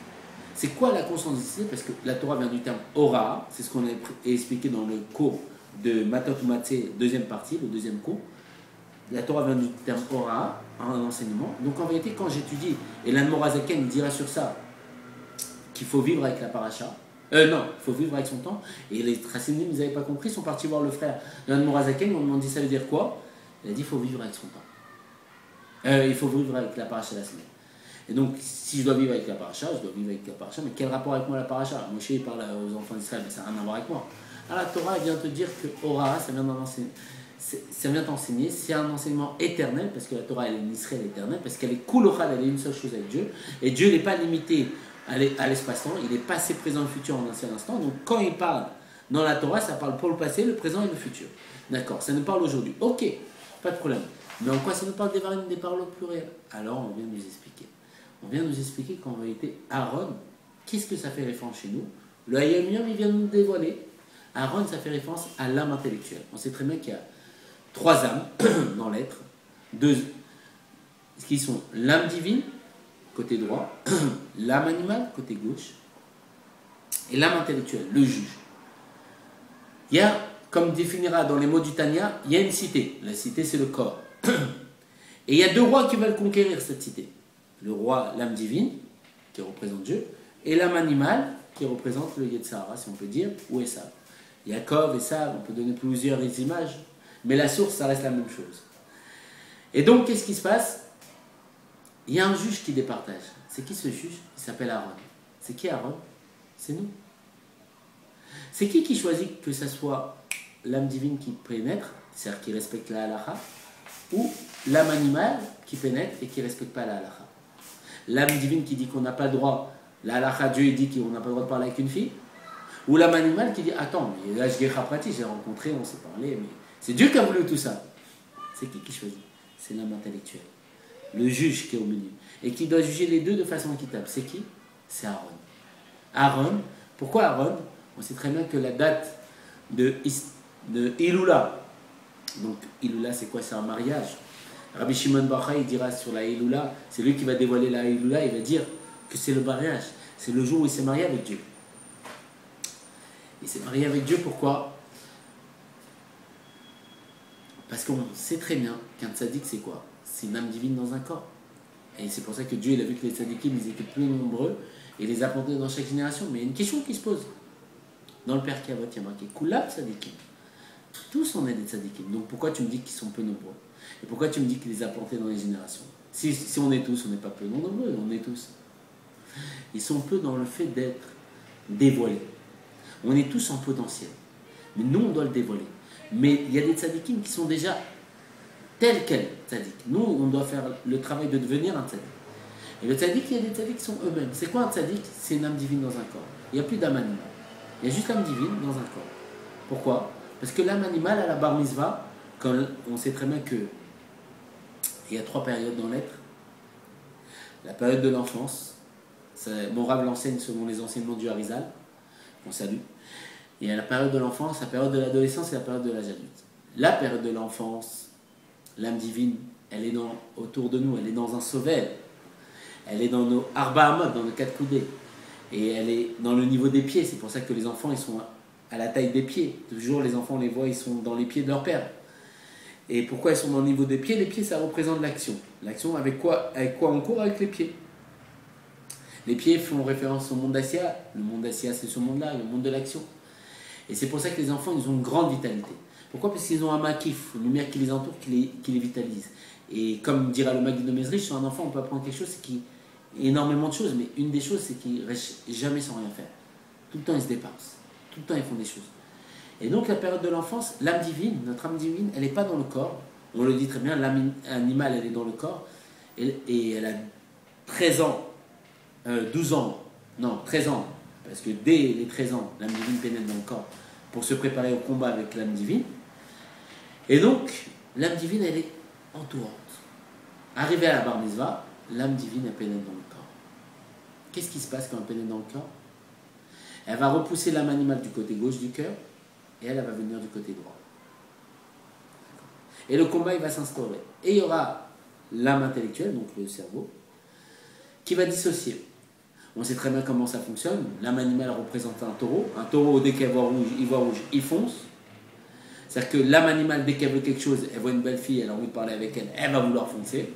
C'est quoi la conscience d'exister? Parce que la Torah vient du terme Ora, c'est ce qu'on a expliqué dans le cours de Matot Matzeh, deuxième partie, le deuxième cours. La Torah vient du terme Ora, un enseignement. Donc en vérité, quand j'étudie, et l'Admorazaken il dira sur ça qu'il faut vivre avec la paracha. Non, il faut vivre avec son temps. Et les Chassidim, ils n'avaient pas compris, ils sont partis voir le frère de l'Admorazaken, on lui a dit ça veut dire quoi? Il a dit il faut vivre avec son temps. Il faut vivre avec la paracha de la semaine. Et donc, si je dois vivre avec la paracha, je dois vivre avec la paracha. Mais quel rapport avec moi la paracha? Moshe il parle aux enfants d'Israël, mais ça n'a rien à voir avec moi. Alors la Torah elle vient te dire que Ora, ça vient t'enseigner, c'est un enseignement éternel, parce que la Torah elle est une Israël éternelle, parce qu'elle est Kulochad, elle est une seule chose avec Dieu. Et Dieu n'est pas limité à l'espace-temps, il est passé, présent, le futur en un seul instant. Donc quand il parle dans la Torah, ça parle pour le passé, le présent et le futur. D'accord, ça nous parle aujourd'hui. Ok, pas de problème. Mais en quoi ça nous parle des paroles au pluriel? Alors on vient nous expliquer. On vient nous expliquer qu'en vérité, Aaron, qu'est-ce que ça fait référence chez nous? Le Hayom Yom, il vient nous dévoiler. Aaron, ça fait référence à l'âme intellectuelle. On sait très bien qu'il y a 3 âmes dans l'être. 2 qui sont l'âme divine, côté droit, l'âme animale, côté gauche, et l'âme intellectuelle, le juge. Il y a, comme définira dans les mots du Tanya, il y a une cité. La cité, c'est le corps. Et il y a 2 rois qui veulent conquérir cette cité. Le roi, l'âme divine, qui représente Dieu, et l'âme animale, qui représente le Yetzirah, si on peut dire, ou Esav. Yaakov, Esav, on peut donner plusieurs images, mais la source, ça reste la même chose. Et donc, qu'est-ce qui se passe? Il y a un juge qui départage. C'est qui ce juge? Il s'appelle Aaron. C'est qui Aaron? C'est nous. C'est qui choisit que ce soit l'âme divine qui pénètre, c'est-à-dire qui respecte la halakha, ou l'âme animale qui pénètre et qui ne respecte pas la halakha? L'âme divine qui dit qu'on n'a pas le droit, la halakha, Dieu dit qu'on n'a pas le droit de parler avec une fille, ou l'âme animale qui dit attends, mais là j'ai rencontré, on s'est parlé, mais c'est Dieu qui a voulu tout ça. C'est qui choisit? C'est l'âme intellectuelle, le juge qui est au milieu, et qui doit juger les deux de façon équitable. C'est qui? C'est Aaron. Aaron, pourquoi Aaron? On sait très bien que la date de Iloula, Donc, Iloula, c'est quoi? C'est un mariage. Rabbi Shimon Bar Yochai, il dira sur la Iloula, c'est lui qui va dévoiler la Iloula, il va dire que c'est le mariage. C'est le jour où il s'est marié avec Dieu. Il s'est marié avec Dieu, pourquoi? Parce qu'on sait très bien qu'un tzaddik, c'est quoi? C'est une âme divine dans un corps. Et c'est pour ça que Dieu, il a vu que les tzaddikim, ils étaient plus nombreux, et les a plantés dans chaque génération. Mais il y a une question qui se pose. Dans le Père Kavot, il y a marqué Kula tzaddikim. Tous on est des tzaddikim. Donc pourquoi tu me dis qu'ils sont peu nombreux? Et pourquoi tu me dis qu'il les a plantés dans les générations? Si on est tous, on n'est pas peu nombreux, on est tous. Ils sont peu dans le fait d'être dévoilés. On est tous en potentiel. Mais nous, on doit le dévoiler. Mais il y a des tzaddikim qui sont déjà tels quels tzaddik. Nous, on doit faire le travail de devenir un tzaddik. Et le tzaddik, il y a des tzaddiks qui sont eux-mêmes. C'est quoi un tzaddik? C'est une âme divine dans un corps. Il n'y a plus d'âme animale. Il y a juste l'âme divine dans un corps. Pourquoi? Parce que l'âme animale, à la bar mitzvah, quand on sait très bien que il y a 3 périodes dans l'être. La période de l'enfance, mon Rav l'enseigne selon les enseignements du Harizal, on salue. Il y a la période de l'enfance, la période de l'adolescence et la période de l'âge adulte. La période de l'enfance, l'âme divine, elle est autour de nous, elle est dans un sovel. Elle est dans nos arba amot, dans nos 4 coudées. Et elle est dans le niveau des pieds. C'est pour ça que les enfants, ils sont à la taille des pieds. Toujours, les enfants, on les voit, ils sont dans les pieds de leur père. Et pourquoi ils sont dans le niveau des pieds? Les pieds, ça représente l'action. L'action, avec quoi on court? Avec les pieds. Les pieds font référence au monde d'Assia. Le monde d'Assia, c'est ce monde-là, le monde de l'action. Et c'est pour ça que les enfants, ils ont une grande vitalité. Pourquoi? Parce qu'ils ont un makif, une lumière qui les entoure, qui les vitalise. Et comme dira le Maguid de Mezrich, sur un enfant, on peut apprendre quelque chose, c'est qu'il y a énormément de choses, mais une des choses, c'est qu'ils ne restent jamais sans rien faire. Tout le temps, ils se dépensent. Tout le temps, ils font des choses. Et donc, la période de l'enfance, l'âme divine, notre âme divine, elle n'est pas dans le corps. On le dit très bien, l'âme animale, elle est dans le corps. Et elle a 13 ans, 12 ans, non, 13 ans, parce que dès les 13 ans, l'âme divine pénètre dans le corps pour se préparer au combat avec l'âme divine. Et donc, l'âme divine, elle est entourante. Arrivée à la bar mitzvah, l'âme divine, elle pénètre dans le corps. Qu'est-ce qui se passe quand elle pénètre dans le corps? Elle va repousser l'âme animale du côté gauche du cœur, et elle va venir du côté droit. Et le combat, il va s'instaurer. Et il y aura l'âme intellectuelle, donc le cerveau, qui va dissocier. On sait très bien comment ça fonctionne. L'âme animale représente un taureau. Un taureau, dès qu'elle voit rouge, il fonce. C'est-à-dire que l'âme animale, dès qu'elle veut quelque chose, elle voit une belle fille, elle a envie de parler avec elle, elle va vouloir foncer.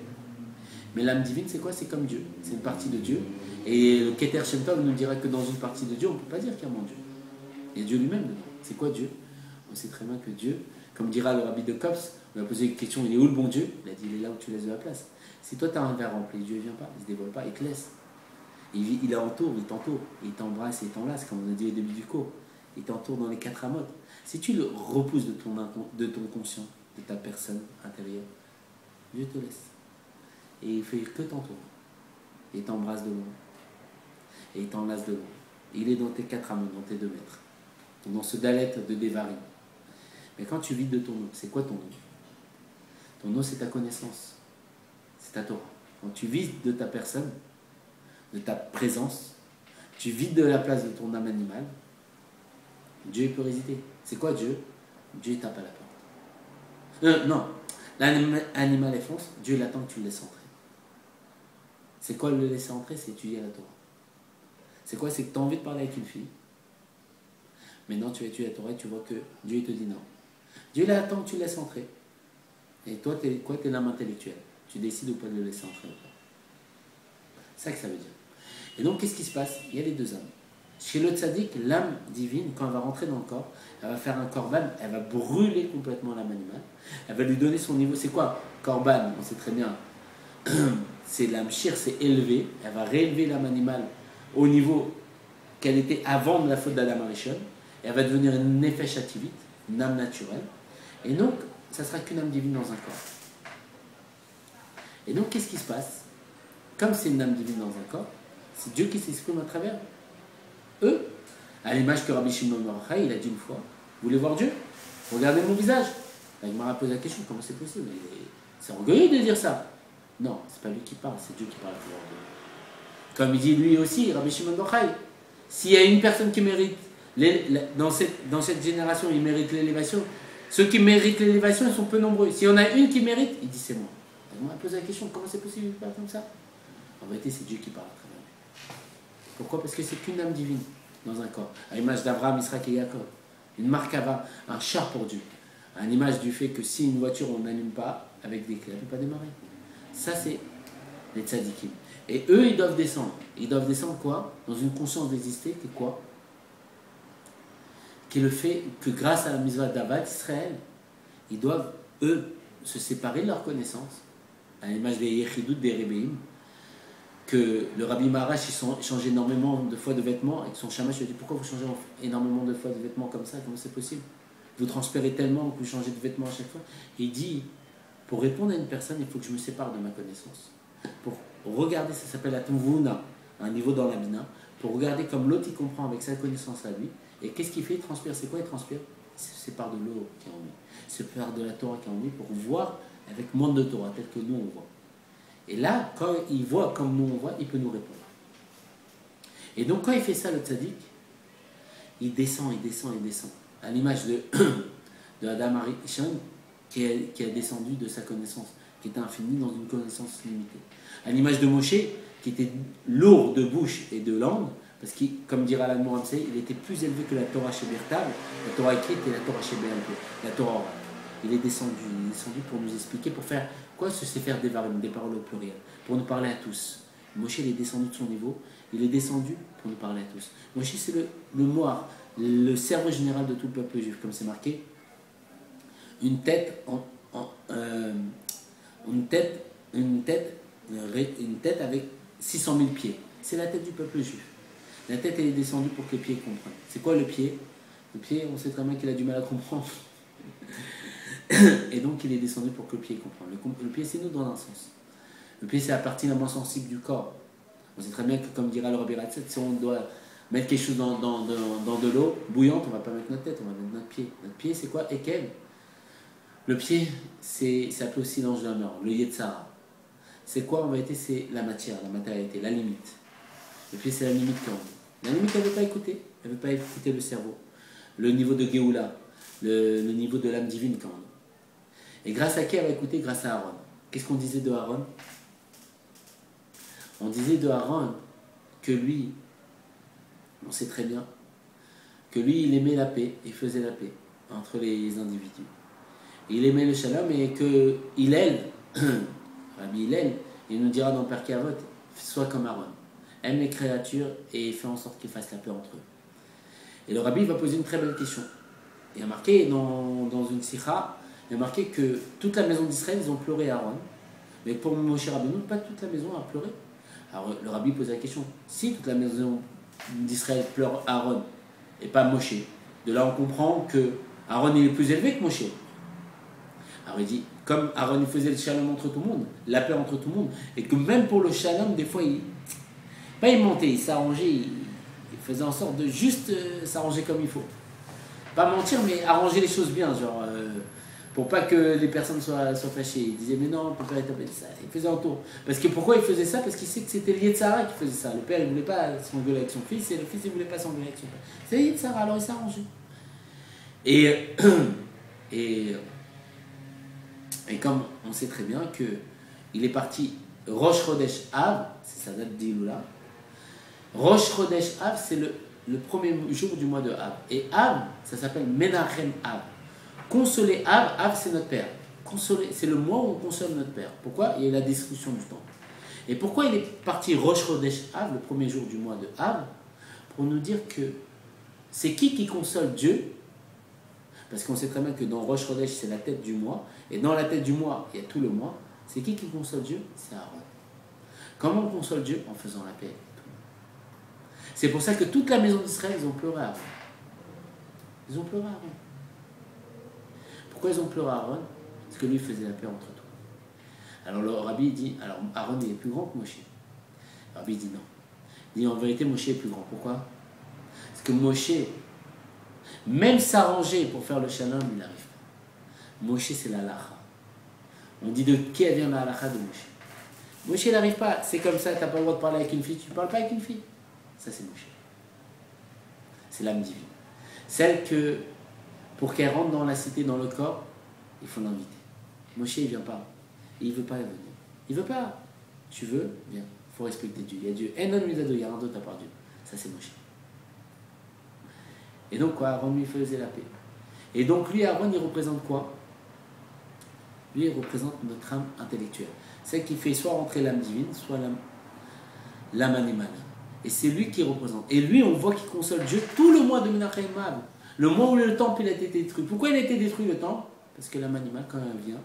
Mais l'âme divine, c'est quoi? C'est comme Dieu. C'est une partie de Dieu. Et le Keter Shem Tov nous dira que dans une partie de Dieu, on ne peut pas dire qu'il y a moins Dieu. Il y a Dieu lui-même dedans. C'est quoi Dieu? On sait très bien que Dieu, comme dira le rabbi de Kops, on lui a posé une question, il est où le bon Dieu? Il a dit, il est là où tu laisses de la place. Si toi tu as un verre rempli, Dieu ne vient pas, il ne se dévoile pas, il te laisse. Il t'entoure, il t'embrasse et il t'enlace, comme on a dit au début du cours. Il t'entoure dans les 4 amotes. Si tu le repousses de ton conscient, de ta personne intérieure, Dieu te laisse. Et il fait que t'entourer. Et il t'embrasse de loin. Et il t'enlace de loin. Il est dans tes 4 amotes, dans tes 2 mètres. Dans ce dalet de Devarim. Mais quand tu vides de ton eau, c'est quoi ton eau? Ton eau, c'est ta connaissance. C'est ta Torah. Quand tu vides de ta personne, de ta présence, tu vides de la place de ton âme animale, Dieu il peut résider. C'est quoi Dieu? Dieu il tape à la porte. Non, l'animal est fonce, Dieu il attend que tu le laisses entrer. C'est quoi le laisser entrer? C'est étudier la Torah. C'est quoi? C'est que tu as envie de parler avec une fille. Maintenant tu étudies la Torah et tu vois que Dieu il te dit non. Dieu il attend que tu le laisses entrer. Et toi, tu es l'âme intellectuelle. Tu décides ou pas de le laisser entrer. C'est ça que ça veut dire. Et donc, qu'est-ce qui se passe? Il y a les 2 âmes. Chez le tzaddik, l'âme divine, quand elle va rentrer dans le corps, elle va faire un korban, elle va brûler complètement l'âme animale. Elle va lui donner son niveau. C'est quoi? Korban, on sait très bien. C'est l'âme shir, c'est élevé. Elle va réélever l'âme animale au niveau qu'elle était avant de la faute d'Adam Arishon. Elle va devenir une nefesh ativit, une âme naturelle. Et donc, ça sera qu'une âme divine dans un corps. Et donc, qu'est-ce qui se passe? Comme c'est une âme divine dans un corps, c'est Dieu qui s'exprime à travers eux. À l'image que Rabbi Shimon Bar Yochai, il a dit une fois, vous voulez voir Dieu? Regardez mon visage. Il m'a posé la question, comment c'est possible? C'est orgueilleux de dire ça. Non, c'est pas lui qui parle, c'est Dieu qui parle à travers eux. Comme il dit lui aussi, Rabbi Shimon Bar Yochai, s'il y a une personne qui mérite, dans cette génération, il mérite l'élévation, Ceux qui méritent l'élévation, ils sont peu nombreux. S'il y en a une qui mérite, il dit c'est moi. On m'a posé la question, comment c'est possible de faire comme ça? En vérité, c'est Dieu qui parle à travers lui. Pourquoi? Parce que c'est qu'une âme divine dans un corps. À l'image d'Abraham, Isaac et Jacob. Une markava, un char pour Dieu. À l'image du fait que si une voiture, on n'allume pas avec des clés, elle ne peut pas démarrer. Ça, c'est les tzadikim. Et eux, ils doivent descendre. Ils doivent descendre quoi? Dans une conscience d'exister, qui est quoi? Qui est le fait que grâce à la mitzvah d'Avad Israël, ils doivent, eux, se séparer de leur connaissance, à l'image des Yechidut, des Rebbeim, que le Rabbi Maharash il change énormément de fois de vêtements, et que son shamash lui dit pourquoi vous changez énormément de fois de vêtements comme ça, comment c'est possible? Vous transpirez tellement que vous changez de vêtements à chaque fois. Et il dit, pour répondre à une personne, il faut que je me sépare de ma connaissance. Pour regarder, ça s'appelle la Tumvuna, un niveau dans la Bina, pour regarder comme l'autre il comprend avec sa connaissance à lui. Et qu'est-ce qu'il fait? Il transpire. C'est quoi il transpire? Il se sépare de l'eau qui est en lui. Il se sépare de la Torah qui est en lui pour voir avec monde de Torah, tel que nous on voit. Et là, quand il voit comme nous on voit, il peut nous répondre. Et donc quand il fait ça, le tzaddik, il descend, il descend, il descend. À l'image de Adam Arishon, qui a descendu de sa connaissance, qui était infinie dans une connaissance limitée. À l'image de Moshe, qui était lourd de bouche et de langue, parce que, comme dira l'Allemand Ramsey, il était plus élevé que la Torah chez Bertable, la Torah écrite et la Torah chez Béalpé, la Torah orale. Il est descendu pour nous expliquer, pour faire quoi? Se faire des paroles au pluriel, pour nous parler à tous. Moshe, il est descendu de son niveau, il est descendu pour nous parler à tous. Moshe, c'est le moire, le cerveau général de tout le peuple juif, comme c'est marqué. Une tête avec 600 000 pieds. C'est la tête du peuple juif. La tête, elle est descendue pour que les pieds comprennent. C'est quoi le pied? Le pied, on sait très bien qu'il a du mal à comprendre. Et donc, il est descendu pour que le pied comprenne. Le pied, c'est nous dans un sens. Le pied, c'est la partie la moins sensible du corps. On sait très bien que, comme dira le Rabbi Ratzet, si on doit mettre quelque chose dans de l'eau bouillante, on ne va pas mettre notre tête, on va mettre notre pied. Notre pied, c'est quoi? Ekel. Le pied, c'est appelé aussi l'ange de la mort, le Yetzara. C'est quoi en vérité? C'est la matière, la matérialité, la limite. Le pied, c'est la limite quand même. La limite, elle ne veut pas écouter. Elle ne veut pas écouter le cerveau. Le niveau de Géoula, le niveau de l'âme divine quand même. Et grâce à qui elle va écouter? Grâce à Aaron. Qu'est-ce qu'on disait de Aaron? On disait de Aaron que lui, on sait très bien, que lui, il aimait la paix, il faisait la paix entre les individus. Il aimait le shalom et que Hillel, Rabbi Hillel, il nous dira dans Perkei Avot, sois comme Aaron. Aime les créatures et fais en sorte qu'ils fassent la paix entre eux. Et le Rabbi va poser une très belle question. Il y a marqué dans une sikha, il y a marqué que toute la maison d'Israël, ils ont pleuré Aaron. Mais pour Moshe Rabbeinu, pas toute la maison a pleuré. Alors le Rabbi pose la question, si toute la maison d'Israël pleure Aaron et pas Moshe, de là on comprend que Aaron est plus élevé que Moshe. Alors il dit, comme Aaron faisait le shalom entre tout le monde, la paix entre tout le monde, et que même pour le shalom, des fois, il mentait, il s'arrangeait, il faisait en sorte de juste s'arranger comme il faut. Pas mentir, mais arranger les choses bien, genre, pour pas que les personnes soient fâchées. Il disait, mais non, on peut pas établir ça. Il faisait un tour. Parce que pourquoi il faisait ça? Parce qu'il sait que c'était le Yetzara qui faisait ça. Le père, il ne voulait pas s'engueuler avec son fils, et le fils, il ne voulait pas s'engueuler avec son père. C'est le Yetzara, alors il s'arrangeait. Et comme on sait très bien qu'il est parti Rosh Chodesh Av, c'est sa date d'Iloula. Rosh Chodesh Av, c'est le premier jour du mois de Av. Et Av, ça s'appelle Menachem Av. Consoler Av, Av c'est notre père. Consoler, c'est le mois où on console notre père. Pourquoi? Il y a eu la destruction du temple. Et pourquoi il est parti Rosh Chodesh Av, le premier jour du mois de Av? Pour nous dire que c'est qui console Dieu? Parce qu'on sait très bien que dans Rosh Chodesh, c'est la tête du mois. Et dans la tête du mois, il y a tout le mois. C'est qui console Dieu? C'est Aaron. Comment on console Dieu? En faisant la paix. C'est pour ça que toute la maison d'Israël, ils ont pleuré Aaron. Ils ont pleuré Aaron. Pourquoi ils ont pleuré Aaron? Parce que lui faisait la paix entre tout. Alors le Rabbi dit, alors Aaron est plus grand que Moshe. Le Rabbi dit non. Il dit en vérité, Moshe est plus grand. Pourquoi? Parce que Moshe, même s'arranger pour faire le shalom, il n'arrive pas. Moshe, c'est la halacha. On dit de qui elle vient la halacha de Moshe. Moshe, il n'arrive pas. C'est comme ça, tu n'as pas le droit de parler avec une fille, tu ne parles pas avec une fille. Ça, c'est Moshe. C'est l'âme divine. Celle que pour qu'elle rentre dans la cité, dans le corps, il faut l'inviter. Moshe, il ne vient pas. Il ne veut pas venir. Il ne veut pas. Tu veux, viens. Il faut respecter Dieu. Il y a Dieu. Il y a un d'autre à part Dieu. Ça, c'est Moshe. Et donc, quoi, Aaron lui faisait la paix. Et donc, lui, Aaron, il représente quoi? Lui, il représente notre âme intellectuelle. Celle qui fait soit rentrer l'âme divine, soit l'âme animale. Et c'est lui qui représente. Et lui, on voit qu'il console Dieu tout le mois de Menachem Av. Le mois où le temple il a été détruit. Pourquoi il a été détruit le temple? Parce que l'âme animale, quand elle vient,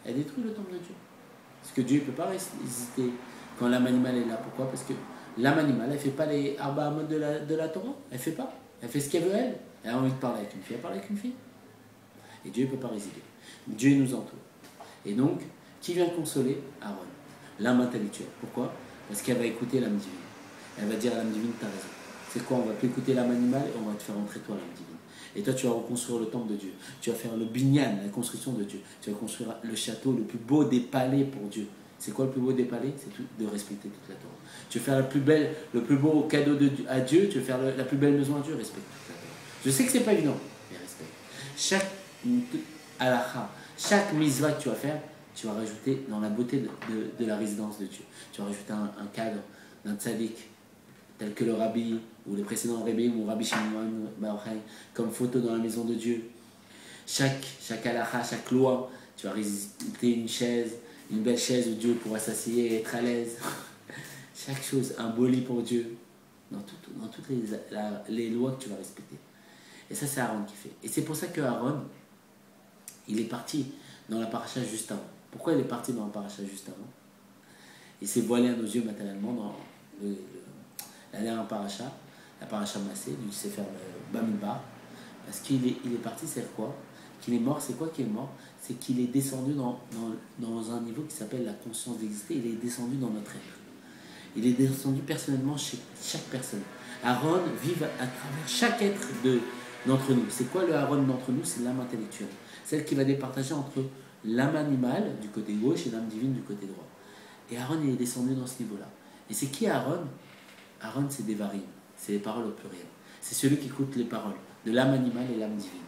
elle détruit le temple de Dieu. Parce que Dieu ne peut pas résister quand l'âme animale est là. Pourquoi? Parce que l'âme animale, elle ne fait pas les arba amot de la Torah. Elle ne fait pas. Elle fait ce qu'elle veut, elle. Elle a envie de parler avec une fille, elle parle avec une fille. Et Dieu ne peut pas résider. Dieu nous entoure. Et donc, qui vient consoler? Aaron. L'âme intellectuelle. Pourquoi? Parce qu'elle va écouter l'âme divine. Elle va dire à l'âme divine, t'as raison. C'est quoi? On va plus écouter l'âme animale et on va te faire entrer toi l'âme divine. Et toi, tu vas reconstruire le temple de Dieu. Tu vas faire le binyan, la construction de Dieu. Tu vas construire le château le plus beau des palais pour Dieu. C'est quoi le plus beau des palais? C'est de respecter toute la Torah. Tu veux faire le plus beau cadeau à Dieu, tu veux faire la plus belle maison à Dieu, respecte toute la Torah. Je sais que c'est pas évident, mais respecte. Chaque halakha, chaque misva que tu vas faire, tu vas rajouter dans la beauté de la résidence de Dieu. Tu vas rajouter un cadre d'un tzaddik, tel que le rabbi ou les précédents rabbis ou Rabbi Shimon Bar Yochai, comme photo dans la maison de Dieu. Chaque halakha, chaque loi, tu vas rajouter une chaise, une belle chaise où Dieu pourra s'asseoir et être à l'aise. Chaque chose, un beau lit pour Dieu, dans toutes les lois que tu vas respecter. Et ça, c'est Aaron qui fait. Et c'est pour ça que Aaron, il est parti dans la paracha juste avant. Pourquoi il est parti dans la paracha juste avant? Il s'est voilé à nos yeux matériellement dans la dernière paracha, la paracha Massé, du Sefer Bamidbar. Parce qu'il est parti, c'est quoi? Qu'il est mort, c'est quoi qui est mort? C'est qu'il est descendu dans un niveau qui s'appelle la conscience d'exister. Il est descendu dans notre être. Il est descendu personnellement chez chaque personne. Aaron vit à travers chaque être d'entre nous. C'est quoi le Aaron d'entre nous? C'est l'âme intellectuelle. Celle qui va départager entre l'âme animale du côté gauche et l'âme divine du côté droit. Et Aaron, il est descendu dans ce niveau-là. Et c'est qui Aaron? Aaron, c'est Devarim. C'est les paroles au pluriel. C'est celui qui écoute les paroles de l'âme animale et l'âme divine.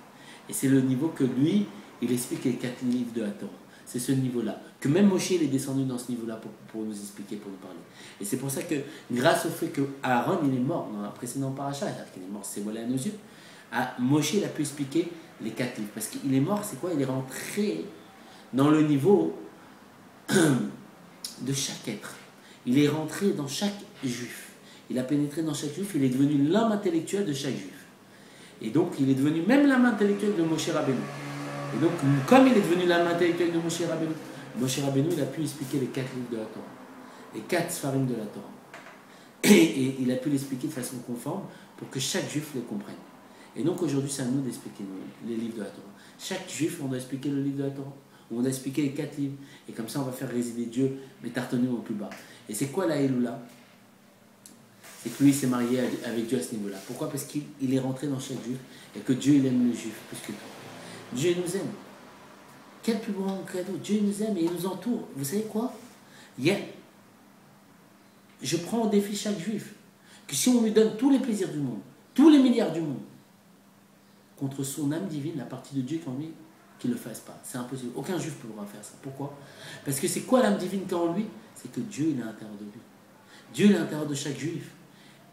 Et c'est le niveau que lui, il explique les 4 livres de la Torah. C'est ce niveau-là. Que même Moshe, il est descendu dans ce niveau-là pour nous expliquer, pour nous parler. Et c'est pour ça que, grâce au fait que Aaron, il est mort dans la précédente paracha, c'est-à-dire qu'il est mort, c'est voilé à nos yeux, Moshe, il a pu expliquer les 4 livres. Parce qu'il est mort, c'est quoi? Il est rentré dans le niveau de chaque être. Il est rentré dans chaque juif. Il a pénétré dans chaque juif, il est devenu l'âme intellectuelle de chaque juif. Et donc, il est devenu même l'âme intellectuelle de Moshe Rabbeinu. Et donc, comme il est devenu l'âme intellectuelle de Moshe Rabbeinu, il a pu expliquer les 4 livres de la Torah, les 4 sfarim de la Torah. Et il a pu l'expliquer de façon conforme pour que chaque juif les comprenne. Et donc, aujourd'hui, c'est à nous d'expliquer les livres de la Torah. Chaque juif, on doit expliquer le livre de la Torah. On doit expliquer les 4 livres. Et comme ça, on va faire résider Dieu, mais tartonné au plus bas. Et c'est quoi la Eloula? C'est que lui, il s'est marié avec Dieu à ce niveau-là. Pourquoi? Parce qu'il est rentré dans chaque juif et que Dieu, il aime le juif plus que tout. Dieu nous aime. Quel plus grand cadeau? Dieu nous aime et il nous entoure. Vous savez quoi? Je prends au défi chaque juif que si on lui donne tous les plaisirs du monde, tous les milliards du monde, contre son âme divine, la partie de Dieu qui en lui, qu'il ne le fasse pas. C'est impossible. Aucun juif ne pourra faire ça. Pourquoi? Parce que c'est quoi l'âme divine qui est en lui? C'est que Dieu, il est à l'intérieur de lui. Dieu est à l'intérieur de chaque juif.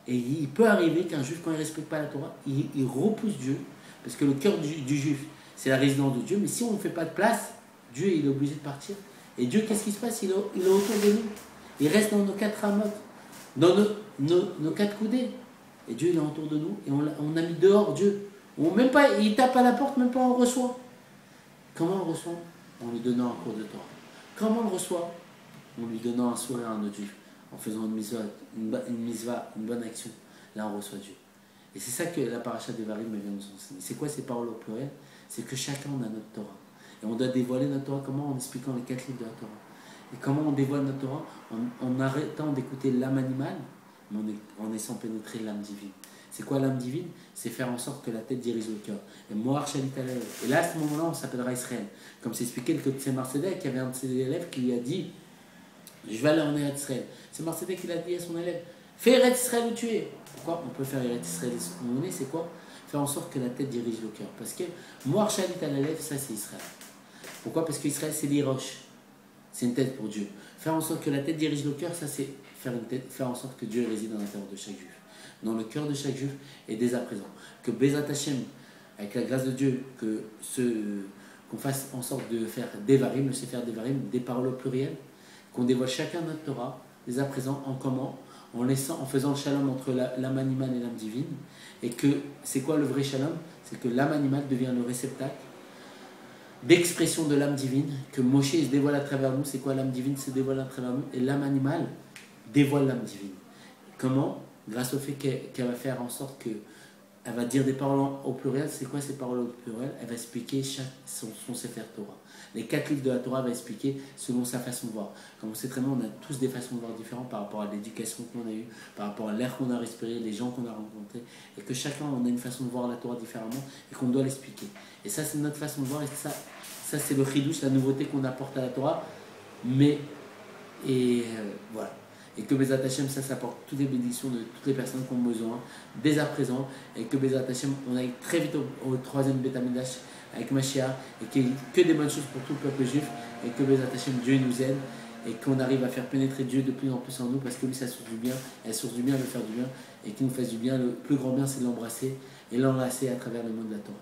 Et il peut arriver qu'un juif, quand il ne respecte pas la Torah, il repousse Dieu. Parce que le cœur du juif, c'est la résidence de Dieu. Mais si on ne fait pas de place, Dieu, il est obligé de partir. Et Dieu, qu'est-ce qui se passe? Il est autour de nous. Il reste dans nos 4 ramotes, dans nos 4 coudées. Et Dieu, il est autour de nous. Et on a mis dehors Dieu. Même pas, il tape à la porte, même pas on reçoit. Comment on reçoit? En lui donnant un cours de Torah. Comment on reçoit? En lui donnant un sourire à un autre juif. En faisant une misva, une bonne action. Là, on reçoit Dieu. Et c'est ça que la paracha de Devarim vient nous enseigner. C'est quoi ces paroles au pluriel? C'est que chacun on a notre Torah. Et on doit dévoiler notre Torah comment? En expliquant les 4 livres de la Torah. Et comment on dévoile notre Torah? En arrêtant d'écouter l'âme animale, mais en laissant pénétrer l'âme divine. C'est quoi l'âme divine? C'est faire en sorte que la tête dirige le cœur. Et Mohar Shalit Alev. Et là, à ce moment-là, on s'appellera Israël. Comme c'est expliqué que c'est Marcédek, qui avait un de ses élèves qui lui a dit: je vais aller en Eretz Israël. C'est Marcédek qui l'a dit à son élève: fais Eretz Israël où tu es. Pourquoi on peut faire Eretz Israël où on est? C'est quoi? faire en sorte que la tête dirige le cœur. Parce que Moar Shalit à la lèvre, ça c'est Israël. Pourquoi? Parce qu'Israël c'est l'Irosh. C'est une tête pour Dieu. Faire en sorte que la tête dirige le cœur, ça c'est faire en sorte que Dieu réside dans l'intérieur de chaque juif. Dans le cœur de chaque juif et dès à présent. Que Bezat Hashem, avec la grâce de Dieu, qu'on fasse en sorte de faire Devarim, le Sefer Devarim, des paroles au pluriel, qu'on dévoile chacun notre Torah, dès à présent, en comment? En faisant le shalom entre l'âme animale et l'âme divine. Et que, c'est quoi le vrai shalom? C'est que l'âme animale devient le réceptacle d'expression de l'âme divine, que Moshe se dévoile à travers nous. C'est quoi l'âme divine? Se dévoile à travers nous. Et l'âme animale dévoile l'âme divine. Comment? Grâce au fait qu'elle va faire en sorte que elle va dire des paroles au pluriel. C'est quoi ces paroles au pluriel? Elle va expliquer son Sefer Torah. Les 4 livres de la Torah va expliquer selon sa façon de voir. Comme on sait très bien, on a tous des façons de voir différentes par rapport à l'éducation qu'on a eue, par rapport à l'air qu'on a respiré, les gens qu'on a rencontrés, et que chacun on a une façon de voir la Torah différemment et qu'on doit l'expliquer. Et ça c'est notre façon de voir, et ça c'est le chidouche, la nouveauté qu'on apporte à la Torah. Voilà. Et que Bezat Hashem, ça apporte toutes les bénédictions de toutes les personnes qui ont besoin, dès à présent, et que Bezat Hashem, on aille très vite au 3e Beth Amikdash avec Mashiach, et qu'il y ait que des bonnes choses pour tout le peuple juif, et que Bezat Hashem, Dieu nous aide, et qu'on arrive à faire pénétrer Dieu de plus en plus en nous, parce que lui, c'est la source du bien, et la source du bien veut faire du bien, et qu'il nous fasse du bien. Le plus grand bien, c'est de l'embrasser, et l'enlacer à travers le monde de la Torah.